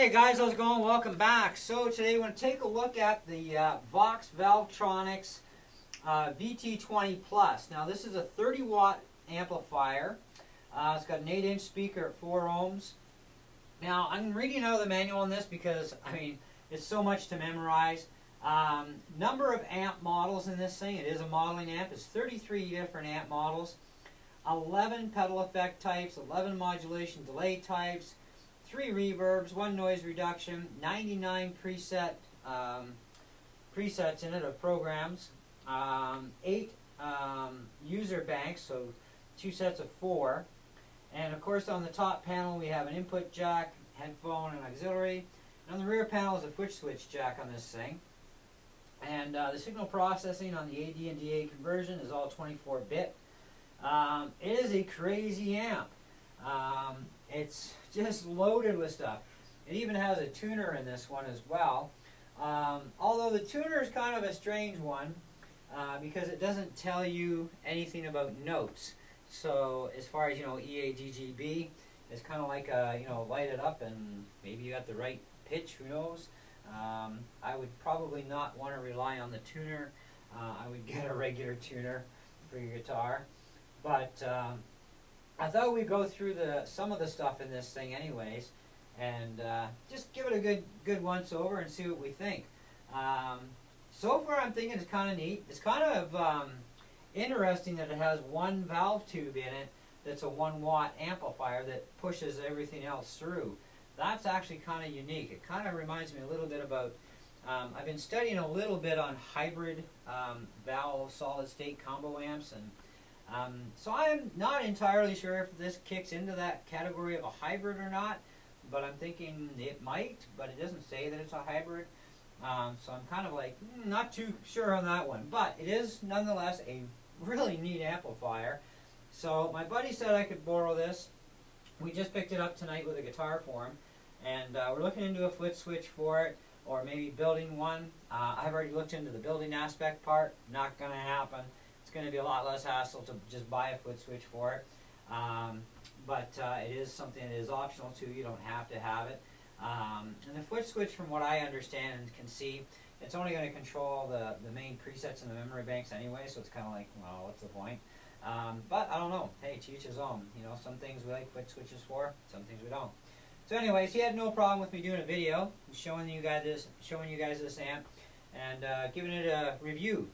Hey guys, how's it going? Welcome back. So today we're going to take a look at the Vox VT20 VT20 Plus. Now this is a 30 watt amplifier. It's got an 8-inch speaker at 4 ohms. Now I'm reading out of the manual on this because it's so much to memorize. Number of amp models in this thing. It is a modeling amp. It's 33 different amp models. 11 pedal effect types, 11 modulation delay types, 3 reverbs, 1 noise reduction, 99 presets in it of programs, 8 user banks, so 2 sets of 4. And of course on the top panel we have an input jack, headphone, and auxiliary. And on the rear panel is a push switch jack on this thing. And the signal processing on the AD and DA conversion is all 24-bit. It is a crazy amp. It's just loaded with stuff. It even has a tuner in this one as well. Although the tuner is kind of a strange one because it doesn't tell you anything about notes. So as far as EAGGB, it's kind of like light it up and maybe you got the right pitch. Who knows? I would probably not want to rely on the tuner. I would get a regular tuner for your guitar. But I thought we'd go through some of the stuff in this thing anyways, and just give it a good once over and see what we think. So far I'm thinking it's kind of neat. It's kind of interesting that it has one valve tube in it that's a 1 watt amplifier that pushes everything else through. That's actually kind of unique. It kind of reminds me a little bit about, I've been studying a little bit on hybrid valve solid state combo amps, and so I'm not entirely sure if this kicks into that category of a hybrid or not, but I'm thinking it might, but it doesn't say that it's a hybrid. So I'm kind of like, not too sure on that one. But it is nonetheless a really neat amplifier. So my buddy said I could borrow this. We just picked it up tonight with a guitar for him, and we're looking into a foot switch for it, or maybe building one. I've already looked into the building aspect part. Not going to happen. It's going to be a lot less hassle to just buy a foot switch for it. But it is something that is optional too. You don't have to have it. And the foot switch, from what I understand and can see, it's only going to control the main presets in the memory banks anyway, so it's kind of like, well, what's the point? But I don't know. Hey, to each his own. Some things we like foot switches for, some things we don't. So anyways, he had no problem with me doing a video showing you guys this amp and giving it a review,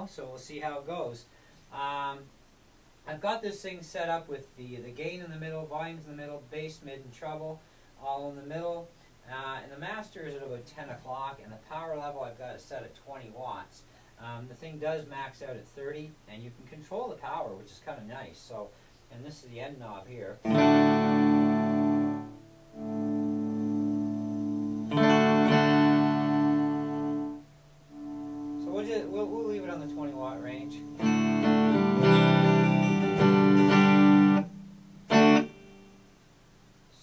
so we'll see how it goes. I've got this thing set up with the gain in the middle, volumes in the middle, bass, mid, and treble all in the middle. And the master is at about 10 o'clock, and the power level I've got it set at 20 watts. The thing does max out at 30, and you can control the power, which is kind of nice. So, and this is the end knob here. We'll leave it on the 20 watt range.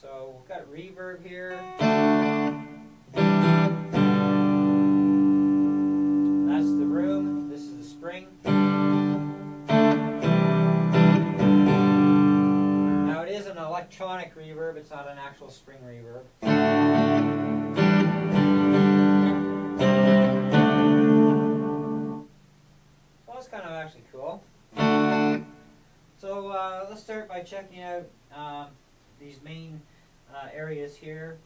So we've got reverb here. That's the room. This is the spring. Now it is an electronic reverb. It's not an actual spring reverb. Kind of actually cool. So let's start by checking out these main areas here.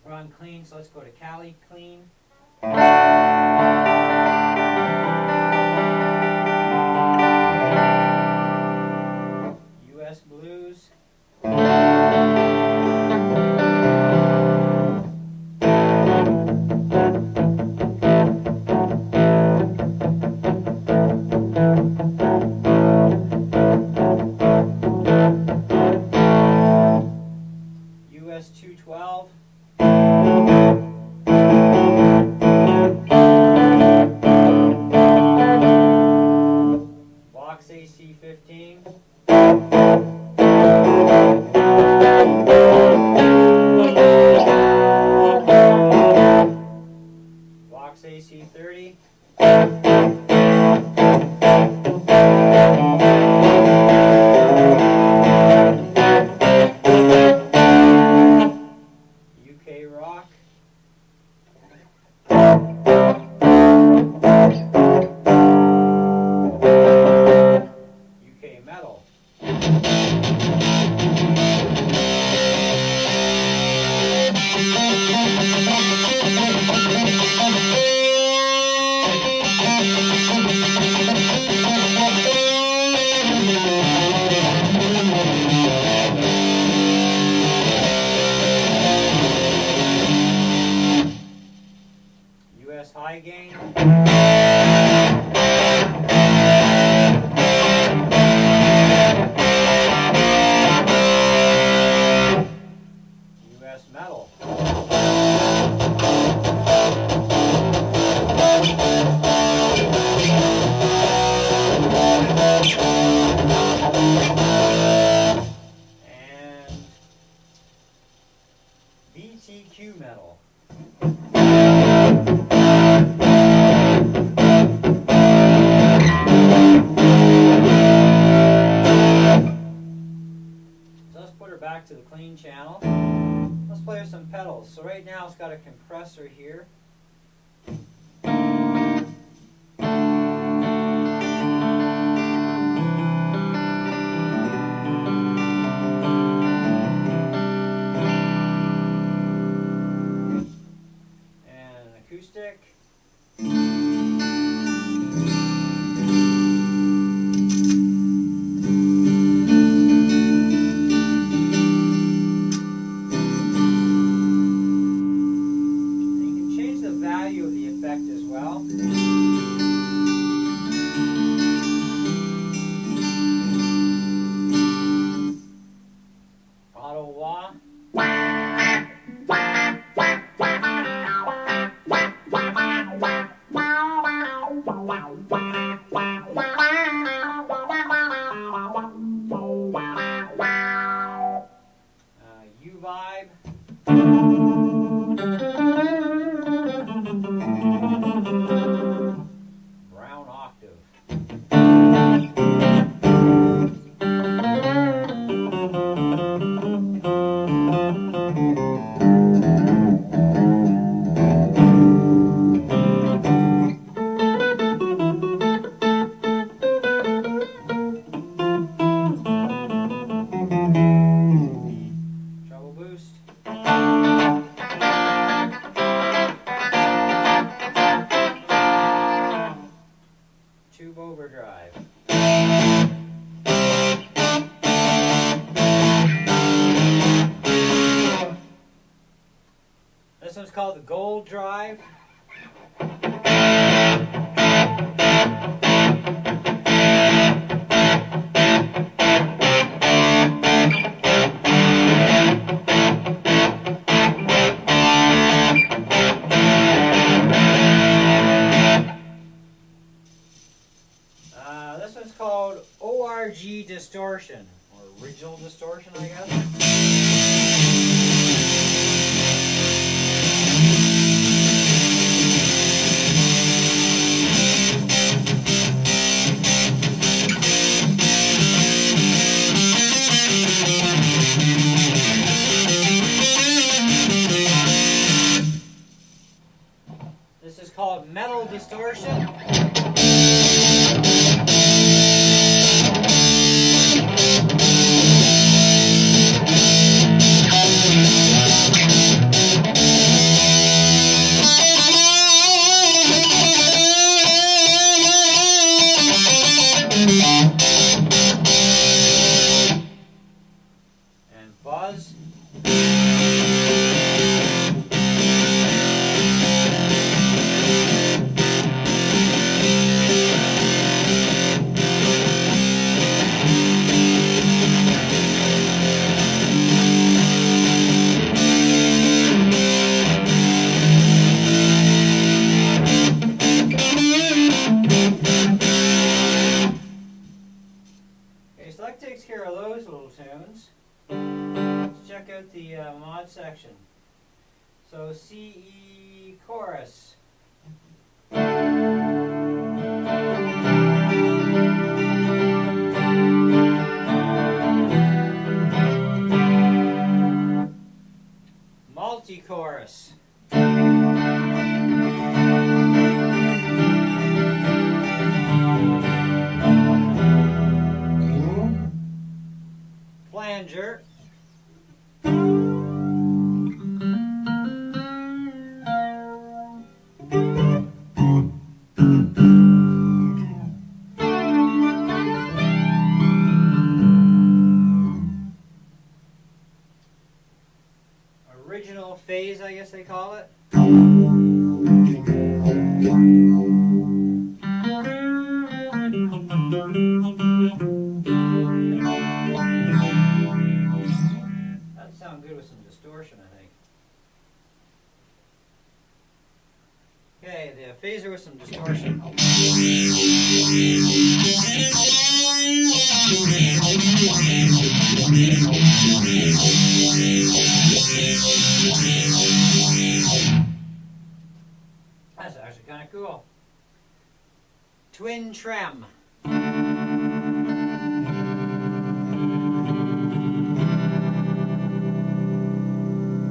We're on clean, so let's go to Cali clean. US blues. US 212. Vox AC15. Vox AC30. UK Rock. US metal. And VTQ metal. So let's put her back to the clean channel. Let's play with some pedals. So right now it's got a compressor here. And an acoustic. Value of the effect as well. Auto wah. U-vibe. Brown octave. Treble boost. Tube overdrive. This one's called the Gold Drive. This one's called ORG Distortion, or Original Distortion, I guess. This is called Metal Distortion. And fuzz. Okay, so that takes care of those little tunes. Let's check out the mod section. So CE chorus. Multi-chorus. Flanger. Original phase, I guess they call it. with some distortion. That's actually kind of cool. Twin trem.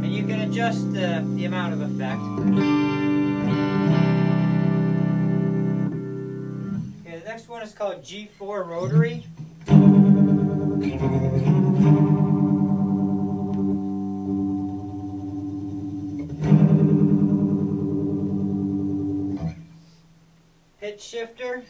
And you can adjust the amount of effect. Okay, the next one is called G4 Rotary. Pitch shifter.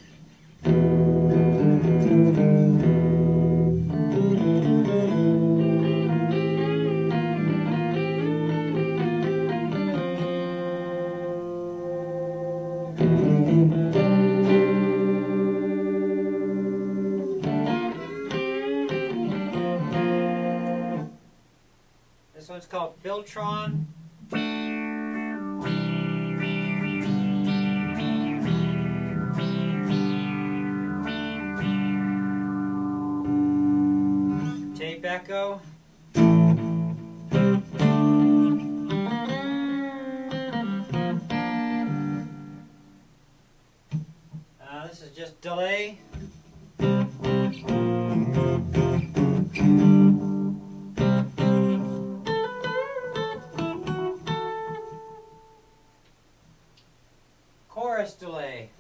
This one's called Filtron. Tape echo. This is just delay. Chorus delay.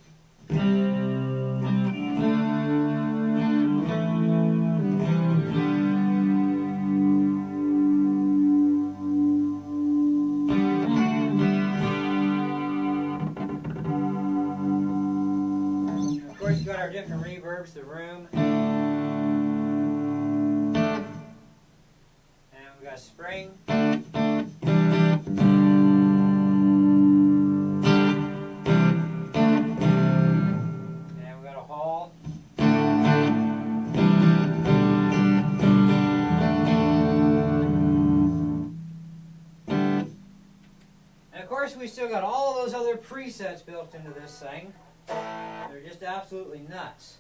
Of course, you've got our different reverbs, the room. And we've got spring. Of course, we still got all those other presets built into this thing. They're just absolutely nuts.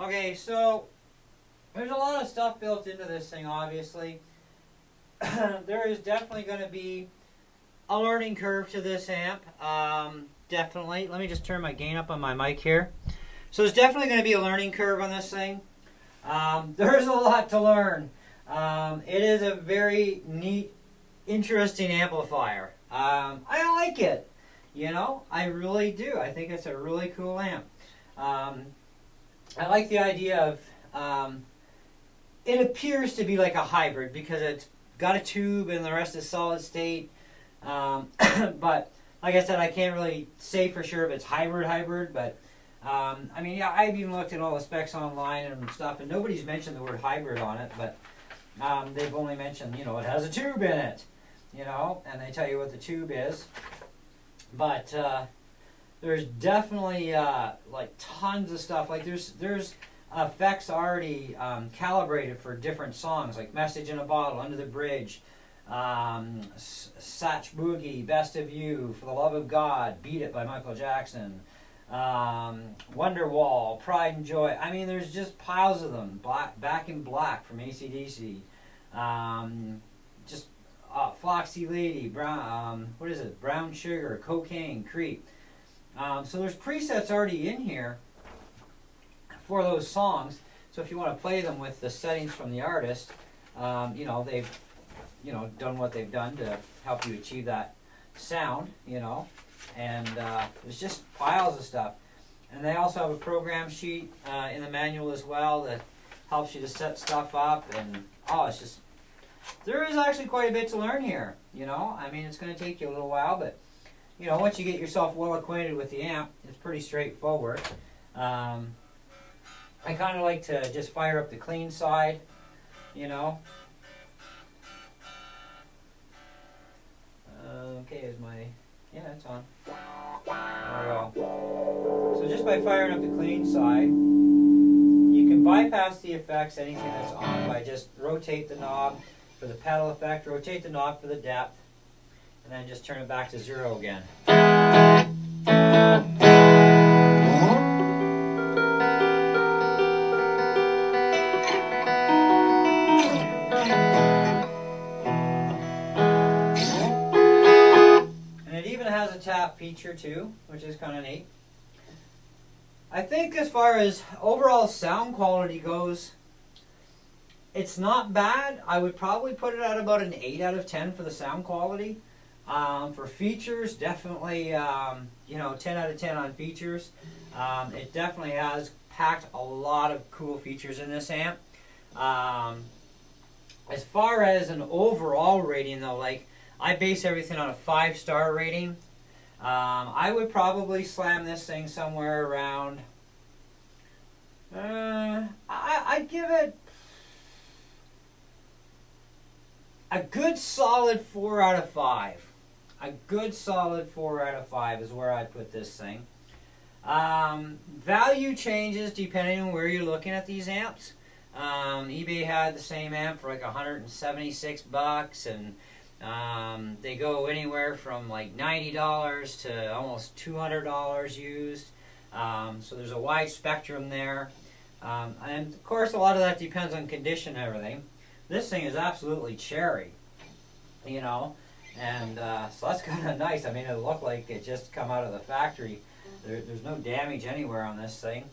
Okay, so there's a lot of stuff built into this thing, obviously. There is definitely going to be a learning curve to this amp. Definitely. Let me just turn my gain up on my mic here. So there's definitely going to be a learning curve on this thing. There's a lot to learn. It is a very neat, interesting amplifier. I like it. You know, I really do. I think it's a really cool amp. I like the idea of, it appears to be like a hybrid because it's got a tube and the rest is solid state. But like I said, I can't really say for sure if it's hybrid, but I mean, yeah, I've even looked at all the specs online and stuff, and nobody's mentioned the word hybrid on it, but they've only mentioned, you know, it has a tube in it, you know, and they tell you what the tube is. But there's definitely like tons of stuff. Like there's effects already calibrated for different songs, like Message in a Bottle, Under the Bridge, Satch Boogie, Best of You, For the Love of God, Beat It by Michael Jackson, Wonderwall, Pride and Joy. I mean, there's just piles of them. Back in Black from AC/DC. Just Foxy Lady, Brown. What is it? Brown Sugar, Cocaine, Creep. So there's presets already in here for those songs. So if you want to play them with the settings from the artist, you know, they've done what they've done to help you achieve that sound, you know. And there's just piles of stuff. And they also have a program sheet in the manual as well that helps you to set stuff up. And it's just, there is actually quite a bit to learn here, you know. I mean, it's going to take you a little while, but you know, once you get yourself well acquainted with the amp, it's pretty straightforward. I kind of like to just fire up the clean side, you know. Okay, is my, yeah, it's on. There we go. So just by firing up the clean side, you can bypass the effects, anything that's on, by just rotate the knob for the pedal effect, rotate the knob for the depth, and then just turn it back to 0 again. Has a tap feature too, which is kind of neat. I think as far as overall sound quality goes, it's not bad. I would probably put it at about an 8 out of 10 for the sound quality. For features, definitely, you know, 10 out of 10 on features. It definitely has packed a lot of cool features in this amp. As far as an overall rating though, like, I base everything on a 5-star rating. I would probably slam this thing somewhere around, I'd give it a good solid 4 out of 5. A good solid 4 out of 5 is where I put this thing. Value changes depending on where you're looking at these amps. eBay had the same amp for like $176, and they go anywhere from like $90 to almost $200 used. So there's a wide spectrum there. And of course a lot of that depends on condition and everything. This thing is absolutely cherry, you know, and so that's kind of nice. I mean, it looked like it just come out of the factory. There's no damage anywhere on this thing.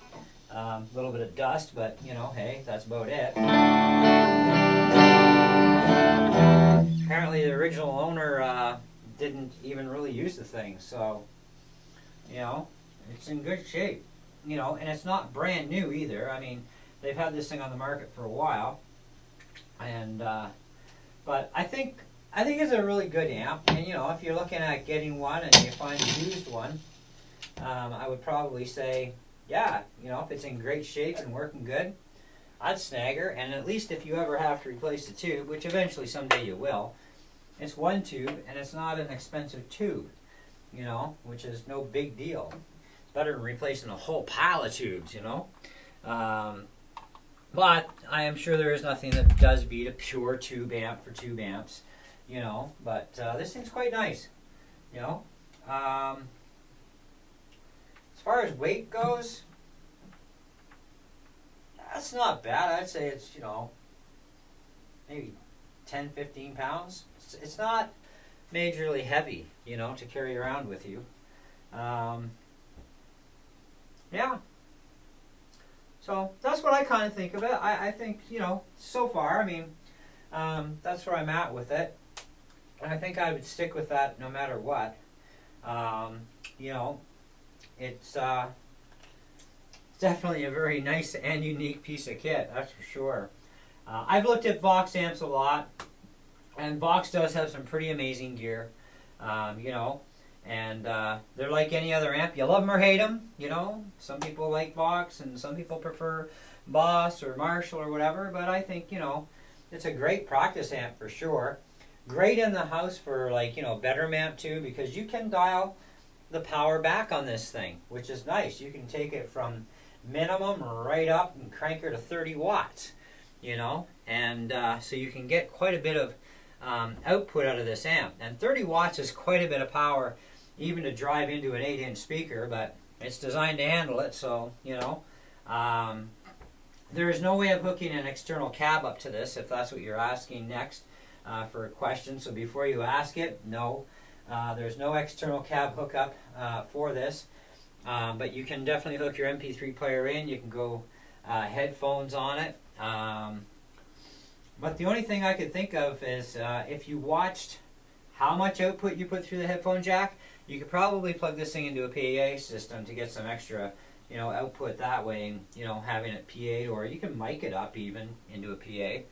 A little bit of dust, but you know, hey, that's about it. Apparently the original owner didn't even really use the thing, so you know, it's in good shape, you know, and it's not brand new either. I mean, they've had this thing on the market for a while, and but I think it's a really good amp. And you know, if you're looking at getting one and you find a used one, I would probably say, yeah, you know, if it's in great shape and working good, I'd snag her. And at least if you ever have to replace the tube, which eventually someday you will, it's one tube and it's not an expensive tube, you know, which is no big deal. It's better than replacing a whole pile of tubes, you know. But I am sure there is nothing that does beat a pure tube amp for tube amps, you know. But this thing's quite nice, you know. As far as weight goes, that's not bad. I'd say it's, you know, maybe 10, 15 pounds. It's not majorly heavy, you know, to carry around with you. Yeah. So that's what I kind of think of it. I think, you know, so far, I mean, that's where I'm at with it. And I think I would stick with that no matter what. You know, it's definitely a very nice and unique piece of kit, that's for sure. I've looked at Vox amps a lot, and Vox does have some pretty amazing gear, you know, and they're like any other amp. You love them or hate them, you know. Some people like Vox, and some people prefer Boss or Marshall or whatever, but I think, you know, it's a great practice amp for sure. Great in the house for, like, you know, bedroom amp too, because you can dial the power back on this thing, which is nice. You can take it from minimum right up and crank her to 30 watts, you know, and so you can get quite a bit of output out of this amp. And 30 watts is quite a bit of power, even to drive into an 8-inch speaker, but It's designed to handle it, so, you know. There is no way of hooking an external cab up to this, if that's what you're asking next for a question. So before you ask it, no. There's no external cab hookup for this. But you can definitely hook your MP3 player in. You can go headphones on it. But the only thing I could think of is if you watched how much output you put through the headphone jack, you could probably plug this thing into a PA system to get some extra, you know, output that way, and, you know, having it PA'd, or you can mic it up even into a PA,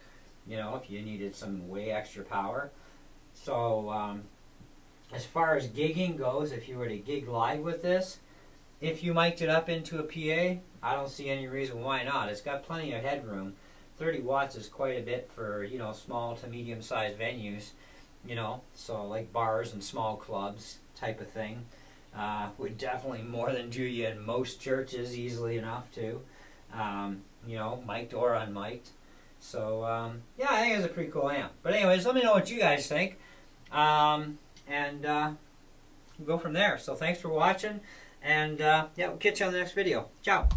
you know, if you needed some way extra power. So as far as gigging goes, if you were to gig live with this, if you mic'd it up into a PA, I don't see any reason why not. It's got plenty of headroom. 30 watts is quite a bit for, you know, small to medium-sized venues, you know, so like bars and small clubs type of thing. Would definitely more than do you in most churches easily enough too, you know, mic'd or unmic'd. So yeah, I think it's a pretty cool amp. But anyways, let me know what you guys think, and we'll go from there. So thanks for watching, and yeah, we'll catch you on the next video. Ciao.